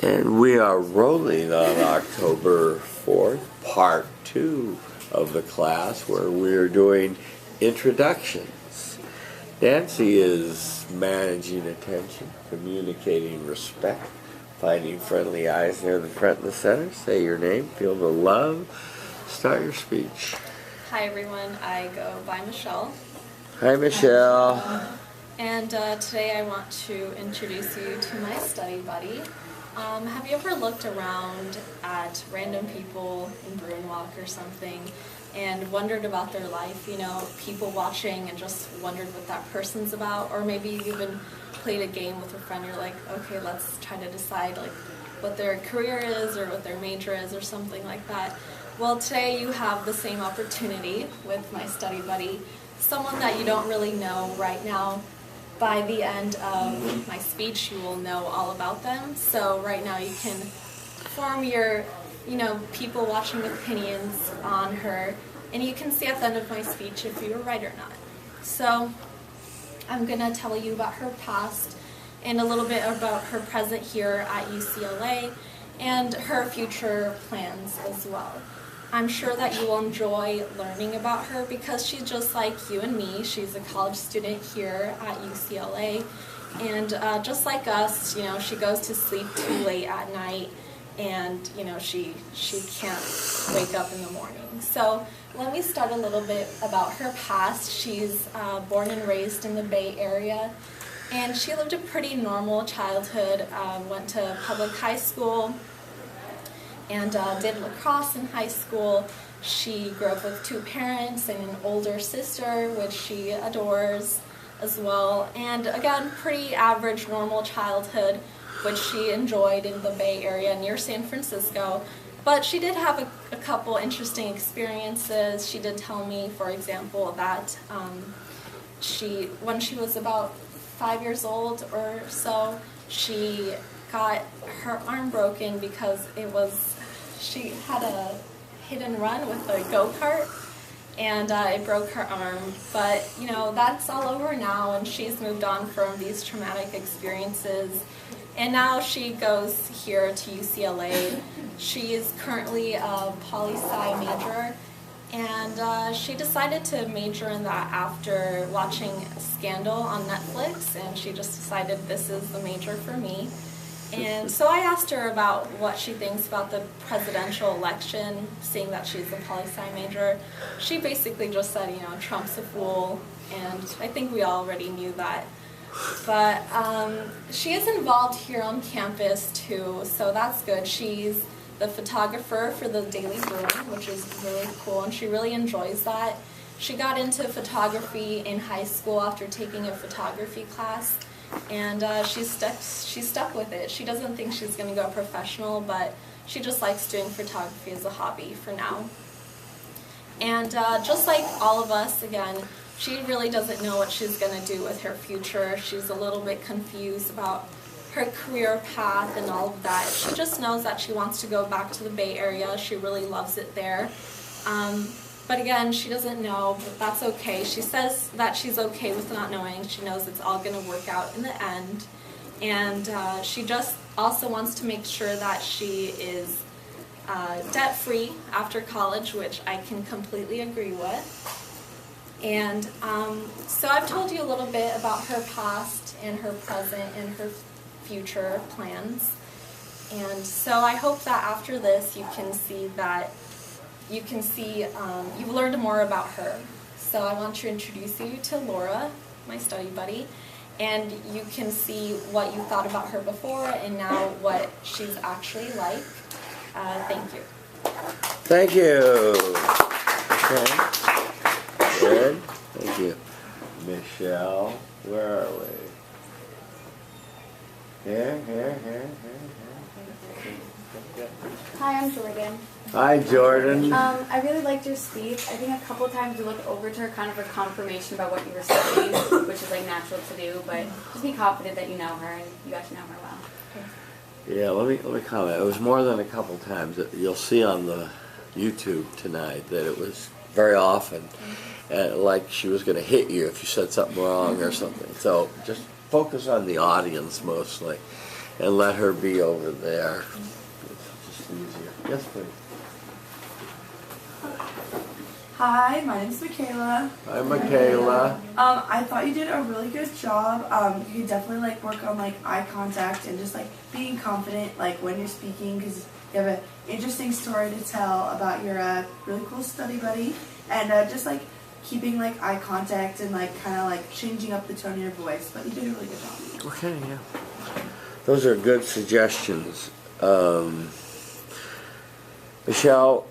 And we are rolling on October 4th, part 2 of the class where we're doing introductions. Nancy is managing attention, communicating respect, finding friendly eyes near the front and the center. Say your name, feel the love. Start your speech. Hi everyone, I go by Michelle. Hi Michelle. And today I want to introduce you to my study buddy. Have you ever looked around at random people in Bruin Walk or something and wondered about their life, you know, people watching and just wondered what that person's about? Or maybe you even played a game with a friend, you're like, okay, let's try to decide like what their career is or what their major is or something like that. Well, today you have the same opportunity with my study buddy, someone that you don't really know right now. By the end of my speech, you will know all about them. So right now you can form your, people watching opinions on her, and you can see at the end of my speech if you were right or not. So I'm going to tell you about her past and a little bit about her present here at UCLA and her future plans as well. I'm sure that you will enjoy learning about her because she's just like you and me. She's a college student here at UCLA, and just like us, she goes to sleep too late at night, and she can't wake up in the morning. So let me start a little bit about her past. She's born and raised in the Bay Area, and she lived a pretty normal childhood. Went to public high school and did lacrosse in high school. She grew up with 2 parents and an older sister, which she adores as well. And again, pretty average, normal childhood, which she enjoyed in the Bay Area near San Francisco. But she did have a couple interesting experiences. She did tell me, for example, that when she was about 5 years old or so, she got her arm broken because she had a hit and run with a go-kart, and it broke her arm. But that's all over now, and she's moved on from these traumatic experiences, and now she goes here to UCLA. She is currently a poli-sci major, and she decided to major in that after watching Scandal on Netflix, and she just decided this is the major for me. And so I asked her about what she thinks about the presidential election, seeing that she's a poli-sci major. She basically just said, Trump's a fool, and I think we already knew that. But she is involved here on campus too, so that's good. She's the photographer for the Daily Bruin, which is really cool, and she really enjoys that. She got into photography in high school after taking a photography class. And she's stuck with it. She doesn't think she's going to go professional, but she just likes doing photography as a hobby for now. And just like all of us, again, she really doesn't know what she's going to do with her future. She's a little bit confused about her career path and all of that. She just knows that she wants to go back to the Bay Area. She really loves it there. But again, she doesn't know, but that's okay. She says that she's okay with not knowing. She knows it's all going to work out in the end. And she just also wants to make sure that she is debt-free after college, which I can completely agree with. And so I've told you a little bit about her past and her present and her future plans. And so I hope that after this you can see that you've learned more about her. So I want to introduce you to Laura, my study buddy, and you can see what you thought about her before and now what she's actually like. Thank you. Thank you. Okay. Good. Thank you. Michelle, where are we? Here. Hi, I'm Jordan. Hi, Jordan. I really liked your speech. I think a couple times you looked over to her kind of for confirmation about what you were studying, which is like natural to do, but just be confident that you know her and you got to know her well. Yeah, let me comment. It was more than a couple times. You'll see on the YouTube tonight that it was very often, like she was going to hit you if you said something wrong or something. So just focus on the audience mostly. and let her be over there. It's just easier. Yes, please. Hi, my name's Michaela. Hi, Michaela. I thought you did a really good job. You could definitely like work on like eye contact and just like being confident like when you're speaking, because you have an interesting story to tell about your really cool study buddy, and just like keeping like eye contact and like kind of like changing up the tone of your voice. But you did a really good job. Okay, yeah. Those are good suggestions. Michelle,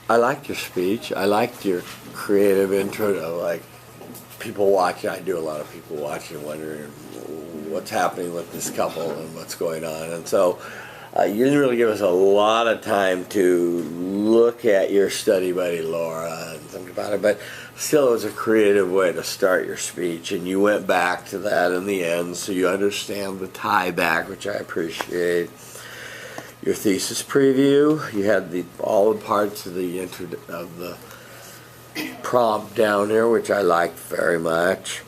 I liked your speech. I liked your creative intro to like people watching. I do a lot of people watching, wondering what's happening with this couple and what's going on. And so you didn't really give us a lot of time to look at your study buddy Laura and think about it, but still it was a creative way to start your speech, and you went back to that in the end, so you understand the tie back, which I appreciate. Your thesis preview, you had all the parts of the prompt down here, which I liked very much.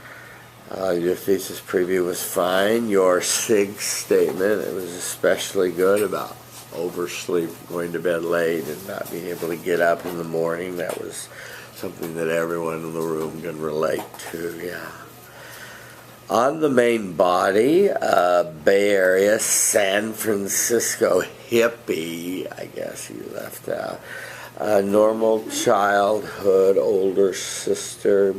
Your thesis preview was fine. Your SIG statement, it was especially good about oversleep, going to bed late, and not being able to get up in the morning. That was something that everyone in the room can relate to, yeah. On the main body, Bay Area, San Francisco hippie, I guess you left out. Normal childhood, older sister.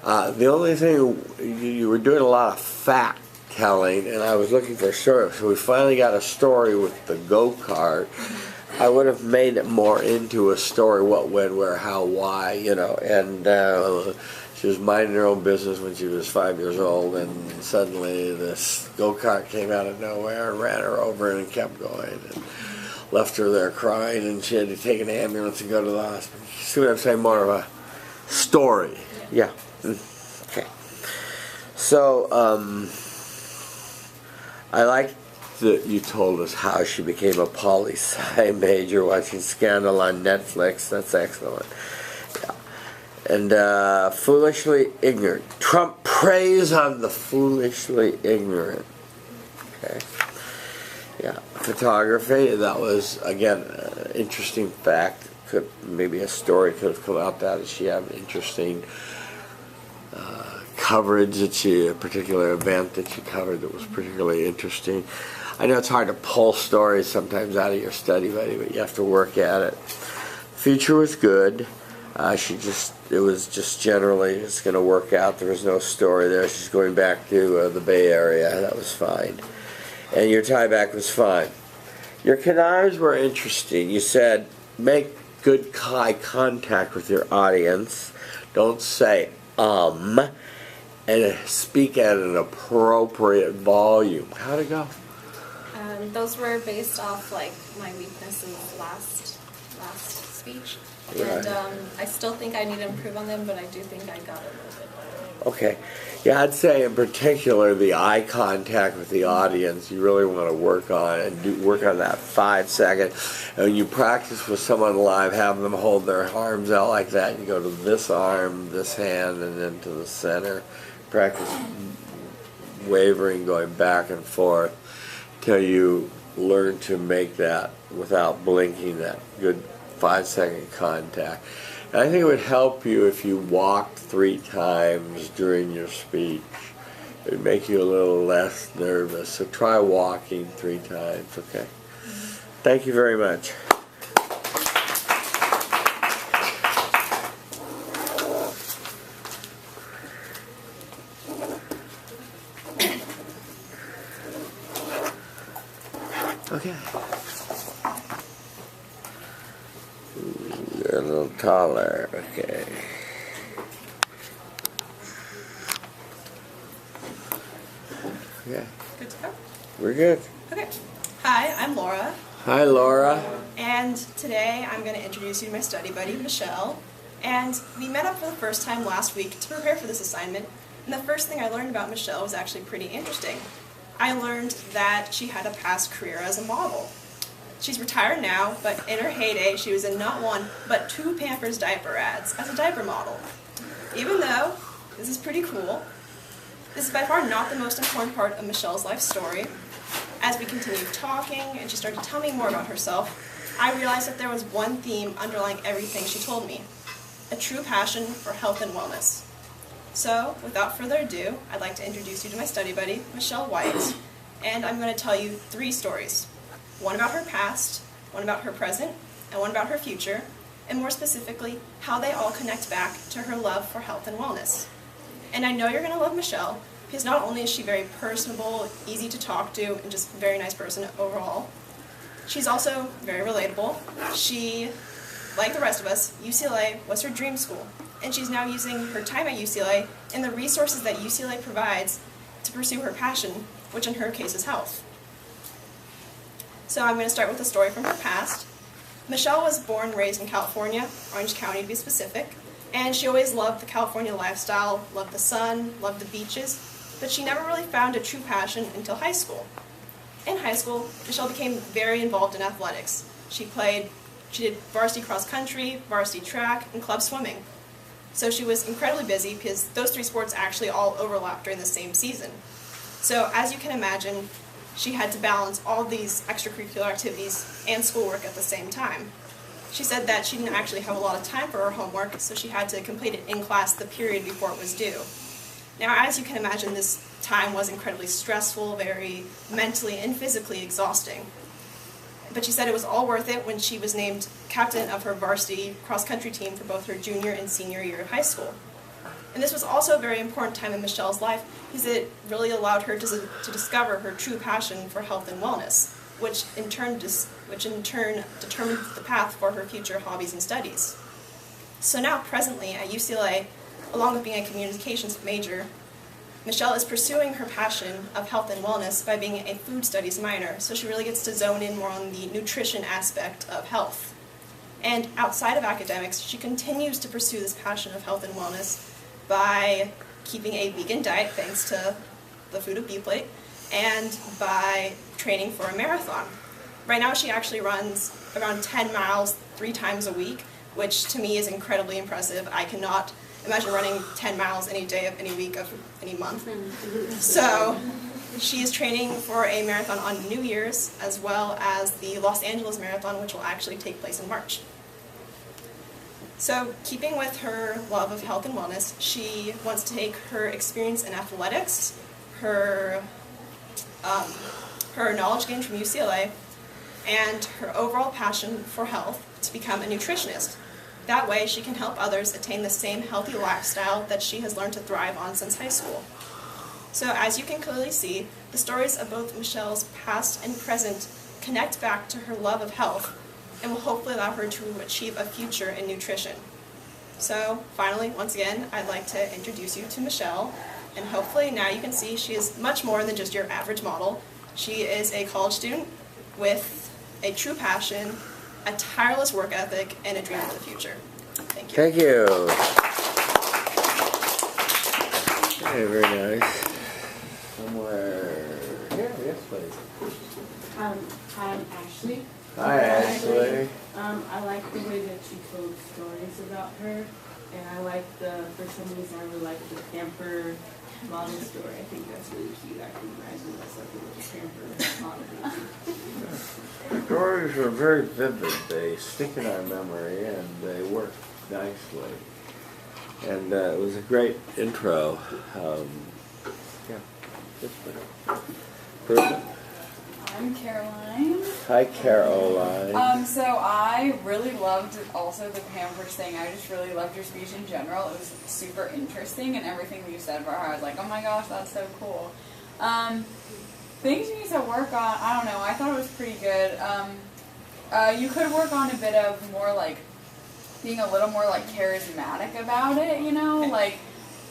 The only thing, you were doing a lot of fact telling, and I was looking for a story, so we finally got a story with the go-kart. I would have made it more into a story, what, when, where, how, why, you know, and she was minding her own business when she was 5 years old, and suddenly this go-kart came out of nowhere and ran her over and kept going, and left her there crying, and she had to take an ambulance and go to the hospital. You see what I'm saying? More of a story. Yeah. Okay. So, I like that you told us how she became a poli-sci major watching Scandal on Netflix. That's excellent. Yeah. And foolishly ignorant. Trump preys on the foolishly ignorant. Okay. Yeah. Photography, that was, again, an interesting fact. Maybe a story could have come out that she had an interesting coverage a particular event that she covered that was particularly interesting. I know it's hard to pull stories sometimes out of your study buddy, but you have to work at it. Feature was good. It was just generally, it's going to work out. There was no story there. She's going back to the Bay Area. That was fine. And your tie back was fine. Your canards were interesting. You said, make good eye contact with your audience. Don't say, and speak at an appropriate volume. How'd it go? Those were based off like my weaknesses last speech, right. And I still think I need to improve on them, but I do think I got it a little bit better. Okay, yeah, I'd say in particular the eye contact with the audience you really want to work on, and work on that 5 second. And when you practice with someone live, have them hold their arms out like that. You go to this arm, this hand, and then to the center. Practice wavering, going back and forth till you learn to make that without blinking, that good 5 second contact. And I think it would help you if you walked 3 times during your speech. It would make you a little less nervous. So try walking 3 times, okay? Thank you very much. Okay. You're a little taller, okay. Okay. Good to go? We're good. Okay. Hi, I'm Laura, Hi, Laura. and today I'm going to introduce you to my study buddy, Michelle. And we met up for the first time last week to prepare for this assignment, and the first thing I learned about Michelle was actually pretty interesting. I learned that she had a past career as a model. She's retired now, but in her heyday she was in not 1, but 2 Pampers diaper ads as a diaper model. Even though this is pretty cool, this is by far not the most important part of Michelle's life story. As we continued talking and she started to tell me more about herself, I realized that there was one theme underlying everything she told me: a true passion for health and wellness. So, without further ado, I'd like to introduce you to my study buddy, Michelle White, and I'm going to tell you 3 stories. One about her past, one about her present, and one about her future, and more specifically, how they all connect back to her love for health and wellness. And I know you're going to love Michelle, because not only is she very personable, easy to talk to, and just a very nice person overall, she's also very relatable. She, like the rest of us, UCLA was her dream school, and she's now using her time at UCLA and the resources that UCLA provides to pursue her passion, which in her case is health. So I'm going to start with a story from her past. Michelle was born and raised in California, Orange County to be specific, and she always loved the California lifestyle, loved the sun, loved the beaches, but she never really found a true passion until high school. In high school, Michelle became very involved in athletics. She did varsity cross country, varsity track, and club swimming. So she was incredibly busy because those 3 sports actually all overlapped during the same season. So as you can imagine, she had to balance all these extracurricular activities and schoolwork at the same time. She said that she didn't actually have a lot of time for her homework, so she had to complete it in class the period before it was due. Now, as you can imagine, this time was incredibly stressful, very mentally and physically exhausting. But she said it was all worth it when she was named captain of her varsity cross-country team for both her junior and senior year of high school. And this was also a very important time in Michelle's life because it really allowed her to discover her true passion for health and wellness, which in turn determined the path for her future hobbies and studies. So now, presently, at UCLA, along with being a communications major, Michelle is pursuing her passion of health and wellness by being a food studies minor, so she really gets to zone in more on the nutrition aspect of health. And outside of academics, she continues to pursue this passion of health and wellness by keeping a vegan diet, thanks to the food of B-plate, and by training for a marathon. Right now she actually runs around 10 miles 3 times a week, which to me is incredibly impressive. I cannot imagine running 10 miles any day of any week of any month. So she is training for a marathon on New Year's, as well as the Los Angeles Marathon, which will actually take place in March. So keeping with her love of health and wellness, she wants to take her experience in athletics, her knowledge gained from UCLA, and her overall passion for health to become a nutritionist. That way she can help others attain the same healthy lifestyle that she has learned to thrive on since high school. So as you can clearly see, the stories of both Michelle's past and present connect back to her love of health and will hopefully allow her to achieve a future in nutrition. So finally, once again, I'd like to introduce you to Michelle, and hopefully now you can see she is much more than just your average model. She is a college student with a true passion, a tireless work ethic, and a dream of the future. Thank you. Thank you. Okay, very nice. Somewhere here, yes, please. I'm Ashley. Hi, Ashley. I like the way that she told stories about her, and I like for some reason, I really like the pamper model story. I think that's really cute. I can imagine myself with a pamper model. The stories are very vivid. They stick in our memory, and they work nicely. And it was a great intro. Yeah, just perfect. I'm Caroline. Hi, Caroline. So I really loved also the Pampers thing. I just really loved your speech in general. It was super interesting, and everything that you said about her, I was like, oh my gosh, that's so cool. Things you need to work on, I don't know, I thought it was pretty good. You could work on a bit of more like, being a little more like charismatic about it, you know, like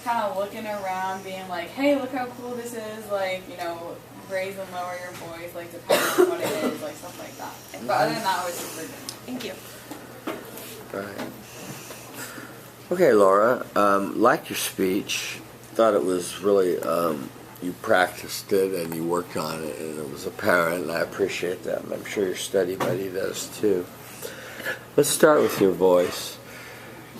kind of looking around, being like, hey, look how cool this is, like, you know, raise and lower your voice, like depending on what it is, like stuff like that. But other than that, it was super good. Thank you. Right. Okay, Laura, liked your speech. Thought it was really, you practiced it and you worked on it, and it was apparent, and I appreciate that, and I'm sure your study buddy does too. Let's start with your voice.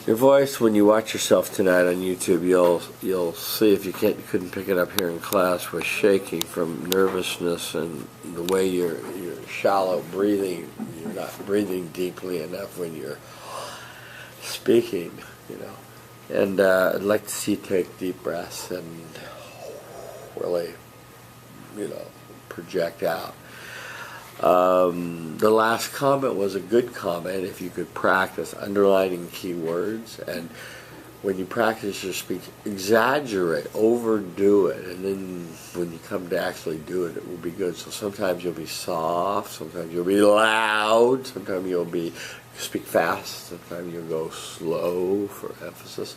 Your voice, when you watch yourself tonight on YouTube, you'll see, if you couldn't pick it up here in class, was shaking from nervousness and the way you're shallow breathing. You're not breathing deeply enough when you're speaking, you know. And I'd like to see you take deep breaths and really, you know, project out. The last comment was a good comment. If you could practice underlining keywords, and when you practice your speech, exaggerate, overdo it, and then when you come to actually do it, it will be good. So sometimes you'll be soft, sometimes you'll be loud, sometimes you'll speak fast, sometimes you'll go slow for emphasis.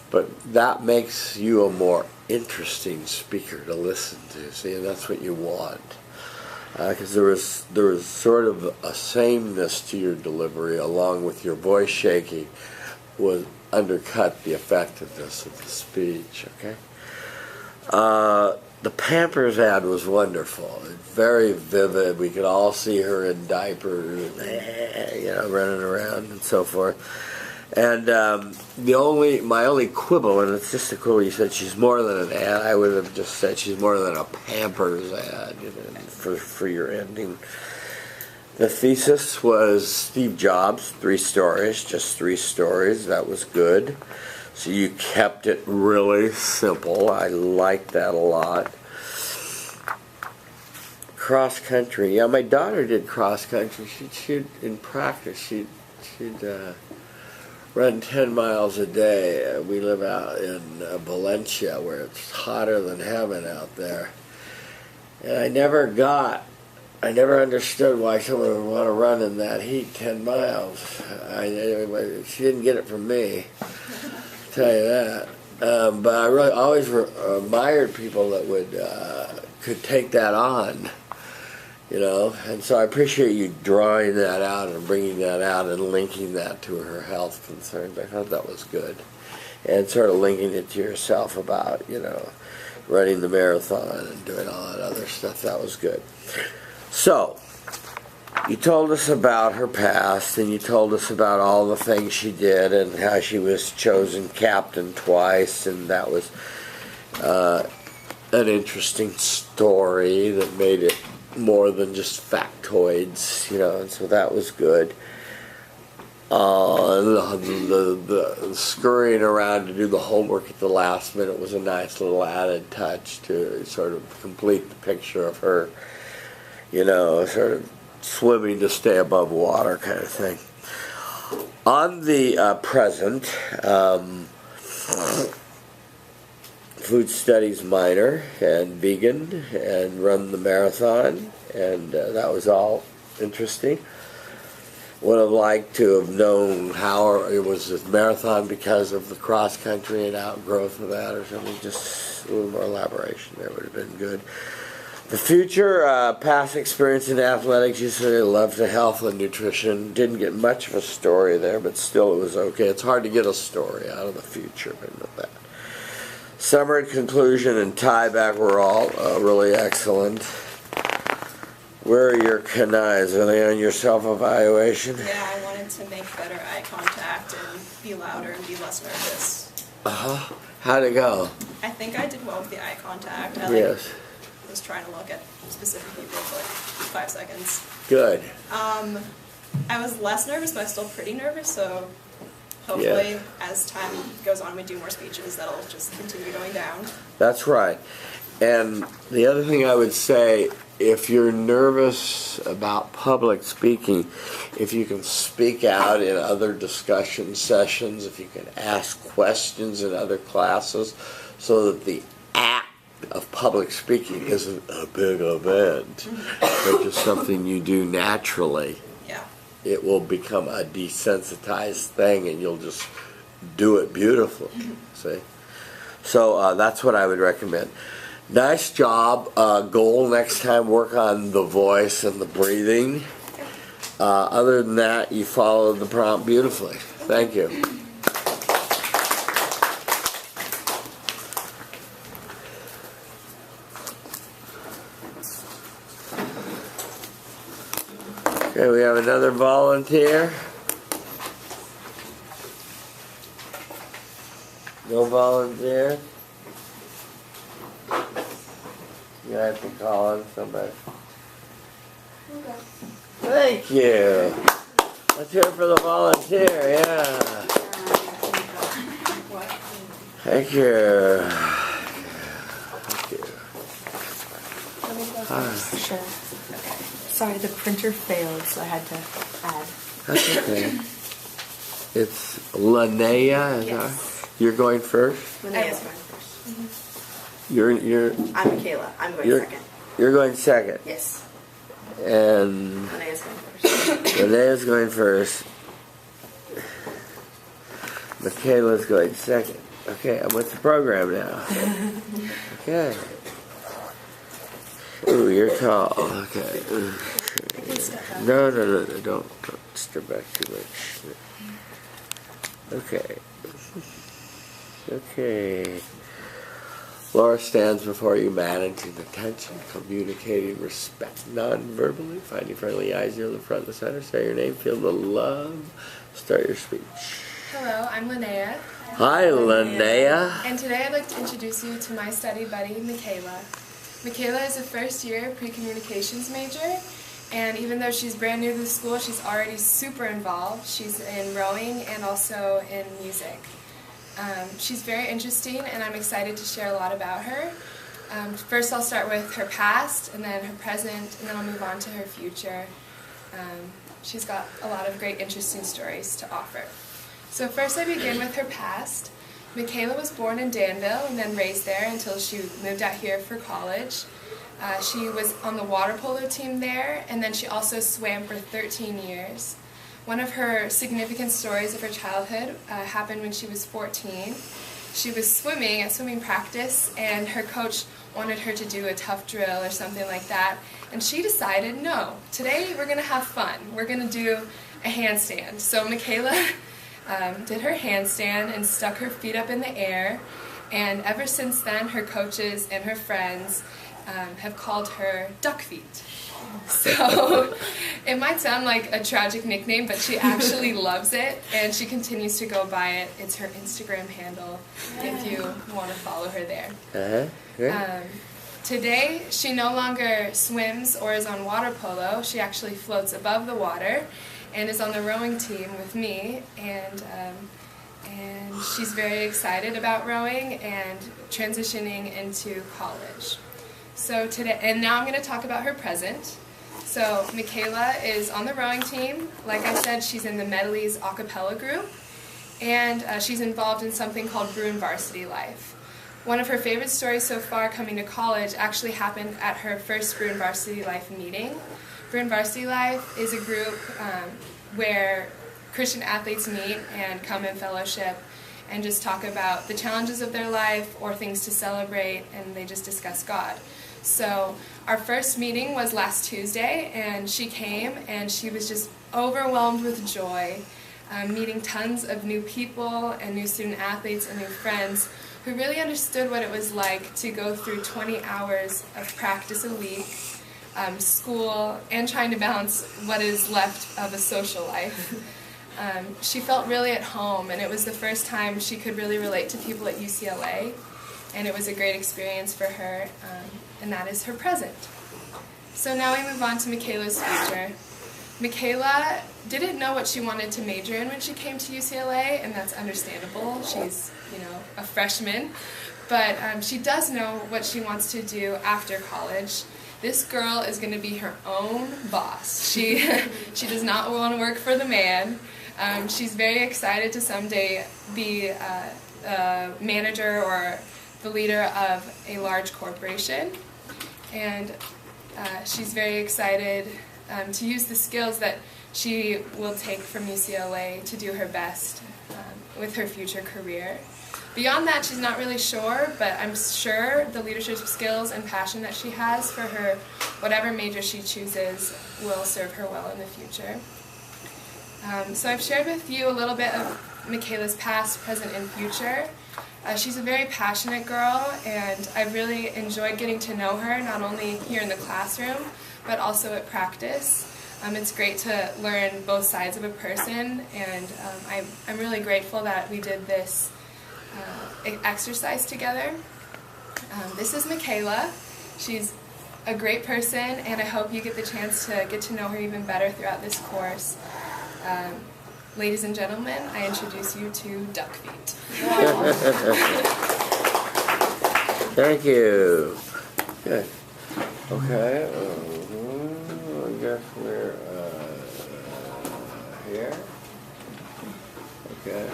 But that makes you a more interesting speaker to listen to. See, and that's what you want. Because there was sort of a sameness to your delivery, along with your voice shaking, would undercut the effectiveness of the speech. Okay. The Pampers ad was wonderful. Very vivid. We could all see her in diapers, you know, running around and so forth. And my only quibble, and it's just a quibble, you said she's more than an ad. I would have just said she's more than a Pampers ad, you know, for your ending. The thesis was Steve Jobs, 3 stories, just 3 stories. That was good. So you kept it really simple. I liked that a lot. Cross country. Yeah, my daughter did cross country. She'd in practice, she'd run 10 miles a day. We live out in Valencia, where it's hotter than heaven out there. And I never understood why someone would want to run in that heat 10 miles. She didn't get it from me, I'll tell you that. But I really always admired people that could take that on, you know. And so I appreciate you drawing that out and bringing that out and linking that to her health concerns. I thought that was good. And sort of linking it to yourself about, you know, running the marathon and doing all that other stuff. That was good. So, you told us about her past, and you told us about all the things she did and how she was chosen captain twice, and that was an interesting story that made it more than just factoids, you know, and so that was good. The scurrying around to do the homework at the last minute was a nice little added touch to sort of complete the picture of her, you know, sort of swimming to stay above water kind of thing. On the present, food studies minor and vegan and run the marathon, and that was all interesting. Would have liked to have known how it was a marathon because of the cross country and outgrowth of that or something. Just a little more elaboration there would have been good. The future, past experience in athletics, you said love to health and nutrition. Didn't get much of a story there, but still it was okay. It's hard to get a story out of the future, but not that. Summary, conclusion, and tieback were all really excellent. Where are your canais? Are they on your self-evaluation? Yeah, I wanted to make better eye contact and be louder and be less nervous. Uh-huh. How'd it go? I think I did well with the eye contact. I Yes. was trying to look at specific people for like 5 seconds. Good. I was less nervous, but I was still pretty nervous, so hopefully as time goes on, we do more speeches, that'll just continue going down. That's right. And the other thing I would say, if you're nervous about public speaking, if you can speak out in other discussion sessions, if you can ask questions in other classes, so that the act of public speaking isn't a big event, but just something you do naturally, Yeah. it will become a desensitized thing, and you'll just do it beautifully. See? So that's what I would recommend. Nice job. Goal next time, work on the voice and the breathing. Other than that, you followed the prompt beautifully. Thank you. Okay, we have another volunteer. No volunteer? You have to call on somebody. Thank you. Let's hear it for the volunteer, yeah. Thank you. Thank you. Sure. Okay. Sorry, the printer failed, so I had to add. That's okay. It's Linnea, is that? You're going first? Linnea's going first. You're I'm Michaela. I'm going second. You're going second. Yes. And Linnea's going first. Linnea's going first. Michaela's going second. Okay, I'm with the program now. Okay. Ooh, you're tall. Okay. No, don't step back too much. Okay. Okay. Laura stands before you, managing attention, communicating respect non-verbally, finding friendly eyes near the front and the center. Say your name, feel the love. Start your speech. Hello, I'm Linnea. Hi, Linnea. And today I'd like to introduce you to my study buddy, Michaela. Michaela is a first-year pre-communications major, and even though she's brand new to the school, she's already super involved. She's in rowing and also in music. She's very interesting, and I'm excited to share a lot about her. First, I'll start with her past, and then her present, and then I'll move on to her future. She's got a lot of great, interesting stories to offer. So first, I begin with her past. Michaela was born in Danville and then raised there until she moved out here for college. She was on the water polo team there, and then she also swam for 13 years. One of her significant stories of her childhood happened when she was 14. She was swimming at swimming practice, and her coach wanted her to do a tough drill or something like that, and she decided, no, today we're going to have fun. We're going to do a handstand. So Michaela did her handstand and stuck her feet up in the air, and ever since then her coaches and her friends have called her Duck Feet. So it might sound like a tragic nickname, but she actually loves it, and she continues to go by it. It's her Instagram handle if you want to follow her there. Today, she no longer swims or is on water polo. She actually floats above the water and is on the rowing team with me, and she's very excited about rowing and transitioning into college. So today, and now I'm going to talk about her present. So Michaela is on the rowing team. Like I said, she's in the Medley's a cappella group, and she's involved in something called Bruin Varsity Life. One of her favorite stories so far coming to college actually happened at her first Bruin Varsity Life meeting. Bruin Varsity Life is a group where Christian athletes meet and come in fellowship and just talk about the challenges of their life or things to celebrate, and they just discuss God. So our first meeting was last Tuesday, and she came and she was just overwhelmed with joy, meeting tons of new people and new student athletes and new friends who really understood what it was like to go through 20 hours of practice a week, school, and trying to balance what is left of a social life. She felt really at home, and it was the first time she could really relate to people at UCLA, and it was a great experience for her, and that is her present. So now we move on to Michaela's future. Michaela didn't know what she wanted to major in when she came to UCLA, and that's understandable. She's, a freshman, but she does know what she wants to do after college. This girl is going to be her own boss. She does not want to work for the man. She's very excited to someday be a manager or the leader of a large corporation, and she's very excited to use the skills that she will take from UCLA to do her best with her future career. Beyond that, she's not really sure, but I'm sure the leadership skills and passion that she has for her whatever major she chooses will serve her well in the future. So I've shared with you a little bit of Michaela's past, present, and future. She's a very passionate girl, and I've really enjoyed getting to know her, not only here in the classroom, but also at practice. It's great to learn both sides of a person, and I'm really grateful that we did this exercise together. This is Michaela. She's a great person, and I hope you get the chance to get to know her even better throughout this course. Ladies and gentlemen, I introduce you to Duck Feet. Thank you. Good. Okay. I guess we're here. Okay.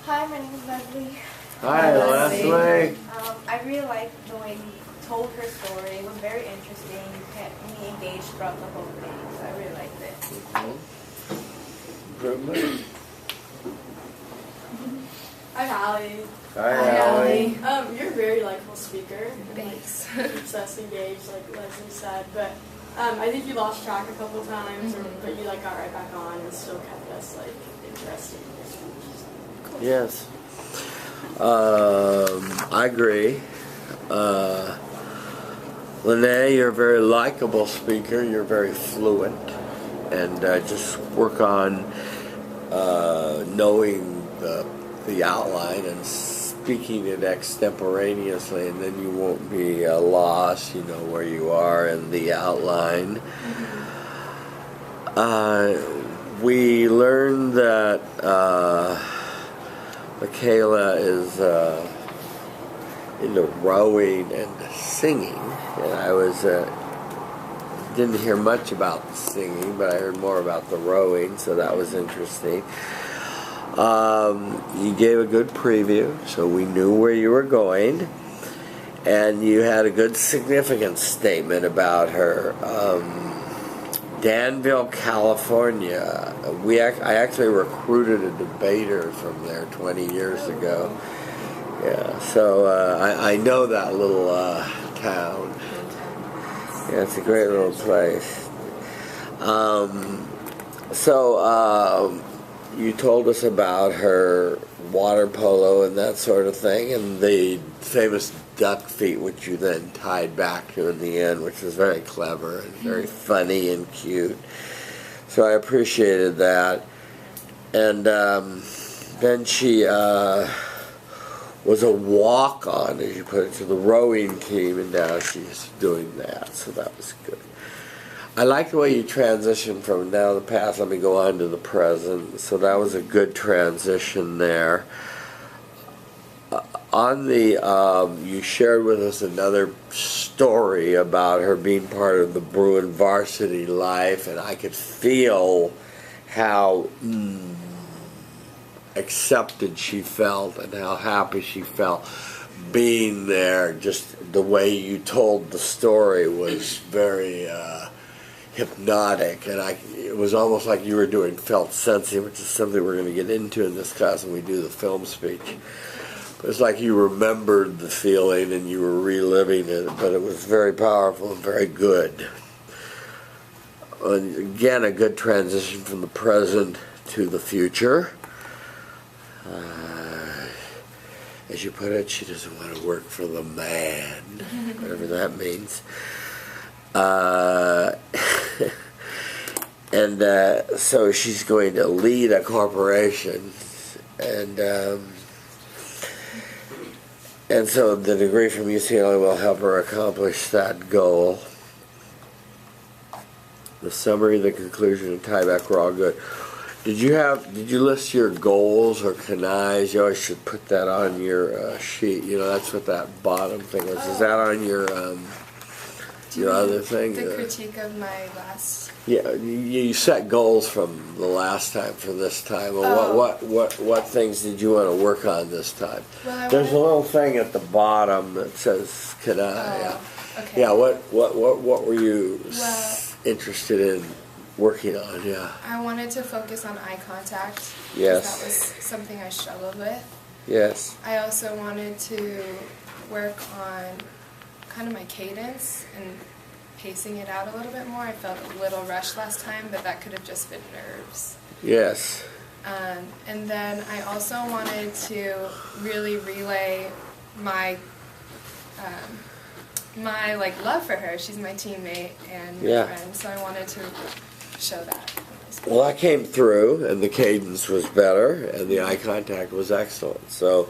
Hi, my name is Leslie. Hi, Leslie. I really liked the way you told her story. It was very interesting. You kept me engaged throughout the whole thing, so I really liked it. Improvement. I'm Allie. Hi, Allie. You're a very likable speaker. Thanks. Keeps us engaged, like Leslie said. But I think you lost track a couple times, but you got right back on and still kept us interested in your speech. Cool. Yes. I agree. Linnea, you're a very likable speaker. You're very fluent, and just work on knowing the outline and speaking it extemporaneously, and then you won't be lost. You know where you are in the outline. We learned that Michaela is into rowing and singing, and I didn't hear much about the singing, but I heard more about the rowing, so that was interesting. You gave a good preview, so we knew where you were going, and you had a good significance statement about her. Danville, California. I actually recruited a debater from there 20 years ago. Yeah, so I know that little town. Yeah, it's a great little place. You told us about her water polo and that sort of thing, and the famous duck feet, which you then tied back to in the end, which was very clever and very funny and cute. So I appreciated that. And then she was a walk-on, as you put it, to the rowing team, and now she's doing that, so that was good. I like the way you transitioned from now the past, let me go on to the present, so that was a good transition there. You shared with us another story about her being part of the Bruin varsity life, and I could feel how accepted she felt and how happy she felt being there. Just the way you told the story was very hypnotic, and it was almost like you were doing felt sensing, which is something we're going to get into in this class when we do the film speech. It's like you remembered the feeling and you were reliving it, but it was very powerful and very good. And again, a good transition from the present to the future. As you put it, she doesn't want to work for the man, whatever that means. So she's going to lead a corporation, and so the degree from UCLA will help her accomplish that goal. The summary, the conclusion, and tieback were all good. Did you list your goals or canais? You always should put that on your sheet. You know, that's what that bottom thing was. Is that on your other thing? The critique of my last. Yeah, you set goals from the last time for this time. Well, what things did you want to work on this time? Well, there's a little thing at the bottom that says "Can I?" Okay. Yeah. What were you interested in working on? Yeah. I wanted to focus on eye contact. Yes. That was something I struggled with. Yes. I also wanted to work on kind of my cadence and pacing it out a little bit more. I felt a little rushed last time, but that could have just been nerves. Yes. And then I also wanted to really relay my love for her. She's my teammate and my friend, so I wanted to show that. Well, I came through, and the cadence was better, and the eye contact was excellent. So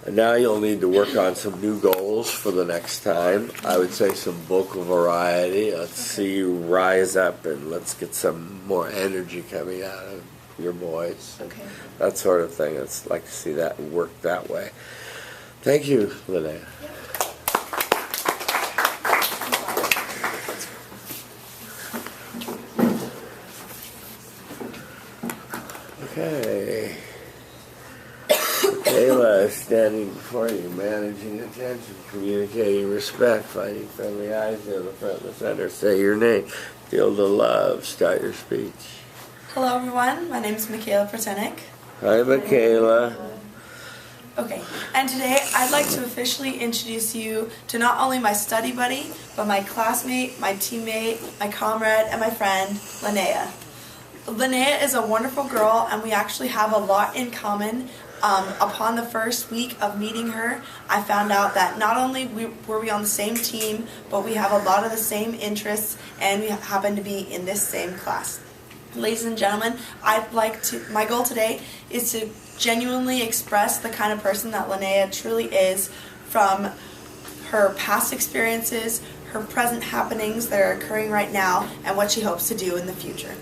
And now you'll need to work on some new goals for the next time. I would say some vocal variety. Let's see you rise up and let's get some more energy coming out of your voice. And that sort of thing. I'd like to see that work that way. Thank you, Linnea. Okay. Michaela is standing before you, managing attention, communicating respect, finding friendly eyes near the front and the center. Say your name. Feel the love. Start your speech. Hello everyone, my name is Michaela Protenik. Hi, Michaela. Okay, and today I'd like to officially introduce you to not only my study buddy, but my classmate, my teammate, my comrade, and my friend, Linnea. Linnea is a wonderful girl, and we actually have a lot in common. Upon the first week of meeting her, I found out that not only were we on the same team, but we have a lot of the same interests, and we happen to be in this same class. Ladies and gentlemen, my goal today is to genuinely express the kind of person that Linnea truly is, from her past experiences, her present happenings that are occurring right now, and what she hopes to do in the future.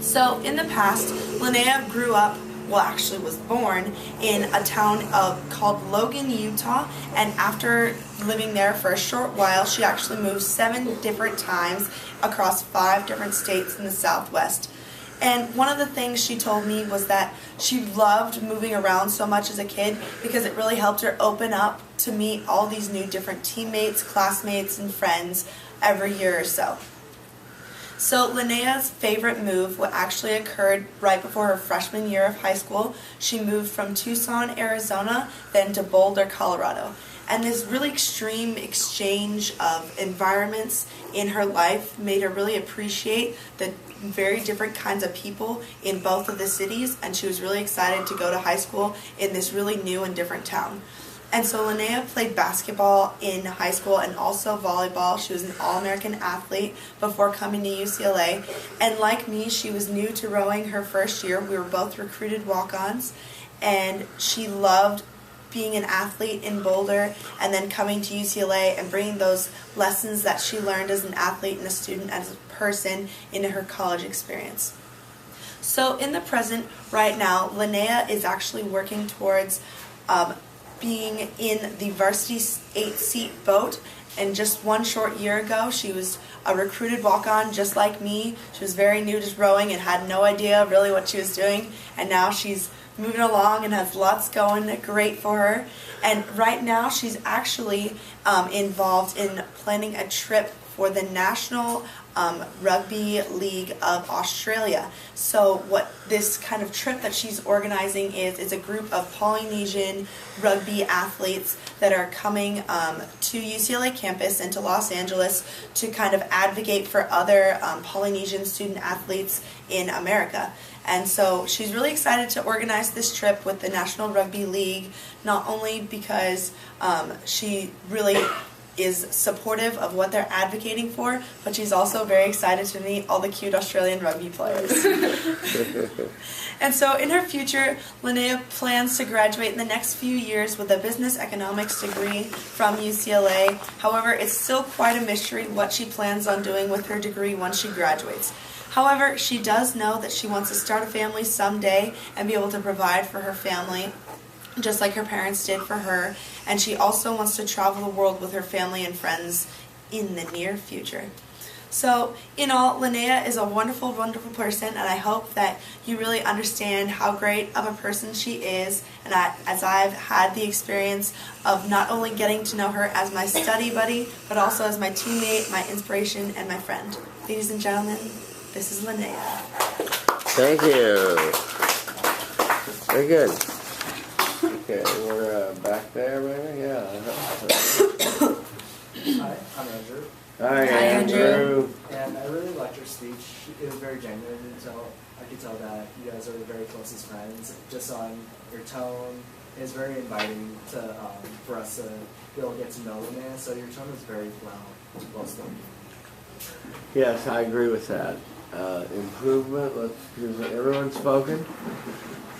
So, in the past, Linnea grew up, well, actually was born in a town called Logan, Utah, and after living there for a short while, she actually moved 7 different times across 5 different states in the Southwest. And one of the things she told me was that she loved moving around so much as a kid because it really helped her open up to meet all these new different teammates, classmates, and friends every year or so. So Linnea's favorite move actually occurred right before her freshman year of high school. She moved from Tucson, Arizona, then to Boulder, Colorado. And this really extreme exchange of environments in her life made her really appreciate the very different kinds of people in both of the cities, and she was really excited to go to high school in this really new and different town. And so Linnea played basketball in high school and also volleyball. She was an All-American athlete before coming to UCLA. And like me, she was new to rowing her first year. We were both recruited walk-ons, and she loved being an athlete in Boulder and then coming to UCLA and bringing those lessons that she learned as an athlete and a student, as a person, into her college experience. So in the present, right now, Linnea is actually working towards being in the varsity 8-seat boat. And just one short year ago, she was a recruited walk-on just like me. She was very new to rowing and had no idea really what she was doing. And now she's moving along and has lots going great for her. And right now she's actually involved in planning a trip for the National Rugby League of Australia. So what this kind of trip that she's organizing is a group of Polynesian rugby athletes that are coming to UCLA campus and to Los Angeles to kind of advocate for other Polynesian student athletes in America. And so she's really excited to organize this trip with the National Rugby League, not only because she really is supportive of what they're advocating for, but she's also very excited to meet all the cute Australian rugby players. And so in her future, Linnea plans to graduate in the next few years with a business economics degree from UCLA. However, it's still quite a mystery what she plans on doing with her degree once she graduates. However, she does know that she wants to start a family someday and be able to provide for her family, just like her parents did for her. And she also wants to travel the world with her family and friends in the near future. So, in all, Linnea is a wonderful, wonderful person, and I hope that you really understand how great of a person she is, and as I've had the experience of not only getting to know her as my study buddy, but also as my teammate, my inspiration, and my friend. Ladies and gentlemen, this is Linnea. Thank you. Very good. Okay, we're back there, maybe? Yeah. Hi, I'm Andrew. Hi, Andrew. And I really liked your speech. It was very genuine. I could tell that you guys are the very closest friends. Just on your tone, it's very inviting for us to be able to get to know Linnea. So your tone is very well spoken. Yes, I agree with that. Improvement. Is everyone spoken?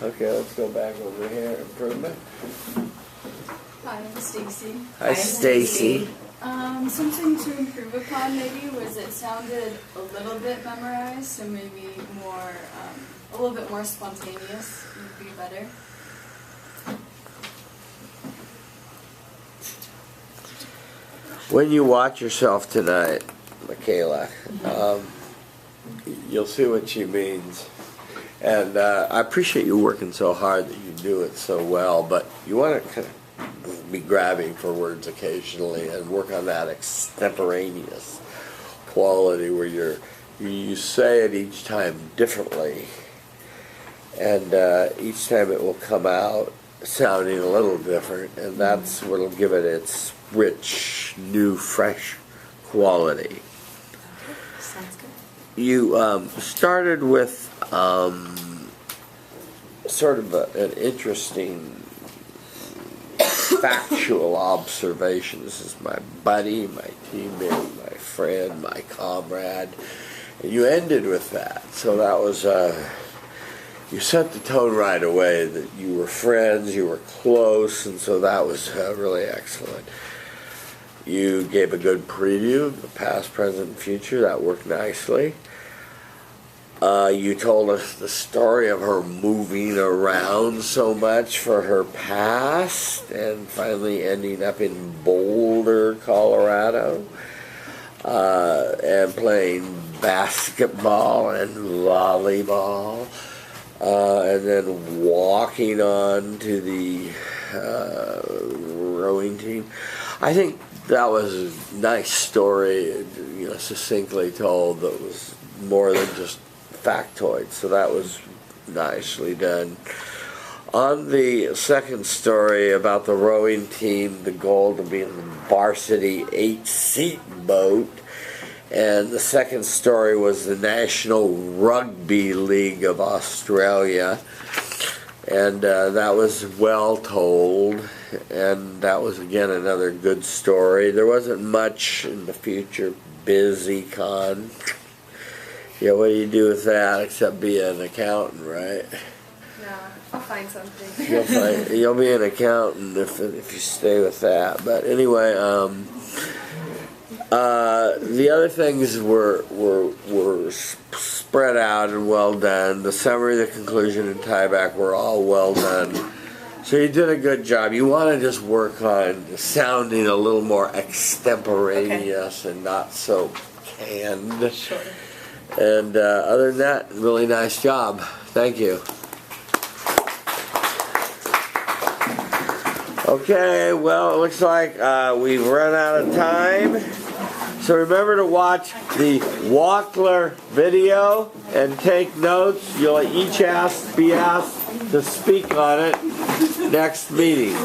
Okay, let's go back over here. Improvement. Hi, I'm Stacy. Hi, Stacy. Something to improve upon maybe was it sounded a little bit memorized, so maybe more, a little bit more spontaneous would be better. When you watch yourself tonight, Michaela, you'll see what she means. And I appreciate you working so hard that you do it so well, but you want to kind of be grabbing for words occasionally and work on that extemporaneous quality where you say it each time differently, and each time it will come out sounding a little different, and that's what will give it its rich, new, fresh quality. Sounds good. You started with sort of an interesting factual observation. This is my buddy, my teammate, my friend, my comrade. And you ended with that. So that was, you set the tone right away that you were friends, you were close, and so that was really excellent. You gave a good preview of the past, present, and future. That worked nicely. You told us the story of her moving around so much for her past and finally ending up in Boulder, Colorado, and playing basketball and volleyball, and then walking on to the rowing team. I think that was a nice story, succinctly told, that was more than just factoid, so that was nicely done. On the second story about the rowing team, the goal to be in the varsity 8-seat boat, and the second story was the National Rugby League of Australia, and that was well told, and that was again another good story. There wasn't much in the future BusyCon. Yeah, what do you do with that except be an accountant, right? No, I'll find something. You'll be an accountant if you stay with that. But anyway, the other things were spread out and well done. The summary, the conclusion, and tieback were all well done. So you did a good job. You want to just work on sounding a little more extemporaneous and not so canned. Sure. And other than that, really nice job. Thank you. Okay, well, it looks like we've run out of time. So remember to watch the Ucla video and take notes. You'll each be asked to speak on it next meeting.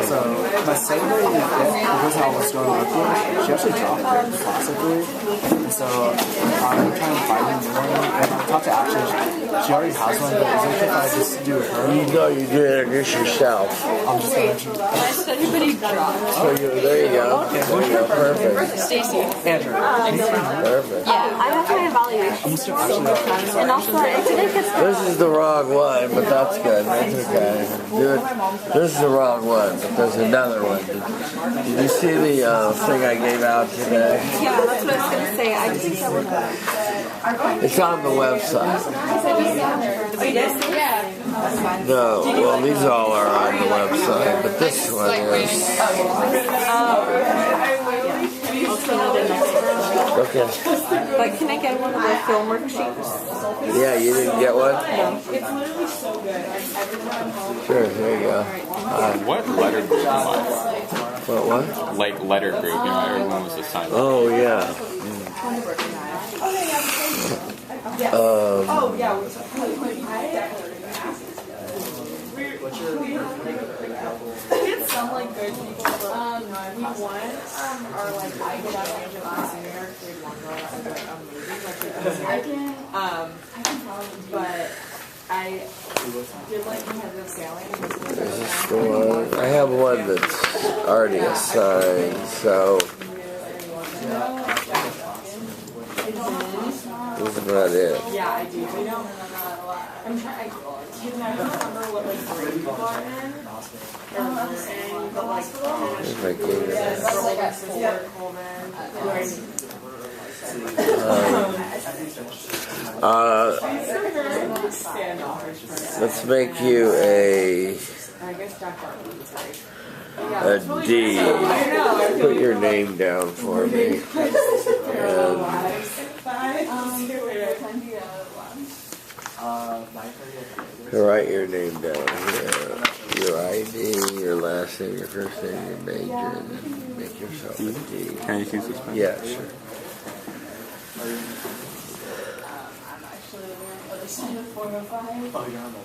So my second grade, because I was going to Ucla, she actually dropped it classically. And so I'm trying to find a new one. And I talked to Ashley. She already has one, but is it okay if I just do it her? You know, you do introduce yourself. I'm just going to. Everybody dropped. So there you go. Okay, There you go. Perfect. Stacy. Andrew. Perfect. Yeah, I have my evaluation. And also, I think it's This is the wrong one, but that's good. That's okay. This is the wrong one, but there's another one. Did you see the thing I gave out today? yeah, that's what I was gonna say. I think that was It's on the website. No, well, these all are on the website, but this one is. Okay. But can I get one of the film worksheets? Yeah, you didn't get one? No. Sure, there you go. What letter group am I? What? Like letter group, everyone was assigned. Oh, yeah. It's some like good people. We won. Or like I get out of last year. Grade 1 girl that was like amazing. I can probably, but I did like competitive sailing. I have one that's already assigned, so. This is I'm not in. Yeah, I do. You know, I'm trying. I can't remember what like grade you are in. Or we're in, but like Here's my game. but like at Fort Coleman. Standoffish person. Let's make you a I guess Jack Bartman's great. D. Put your name down for me. Write your name down here. Your ID, your last name, your first name, your major, and then make yourself a D. Can I just use this pen? Yeah, sure. I'm actually living on the other side of 405. Oh, you're on the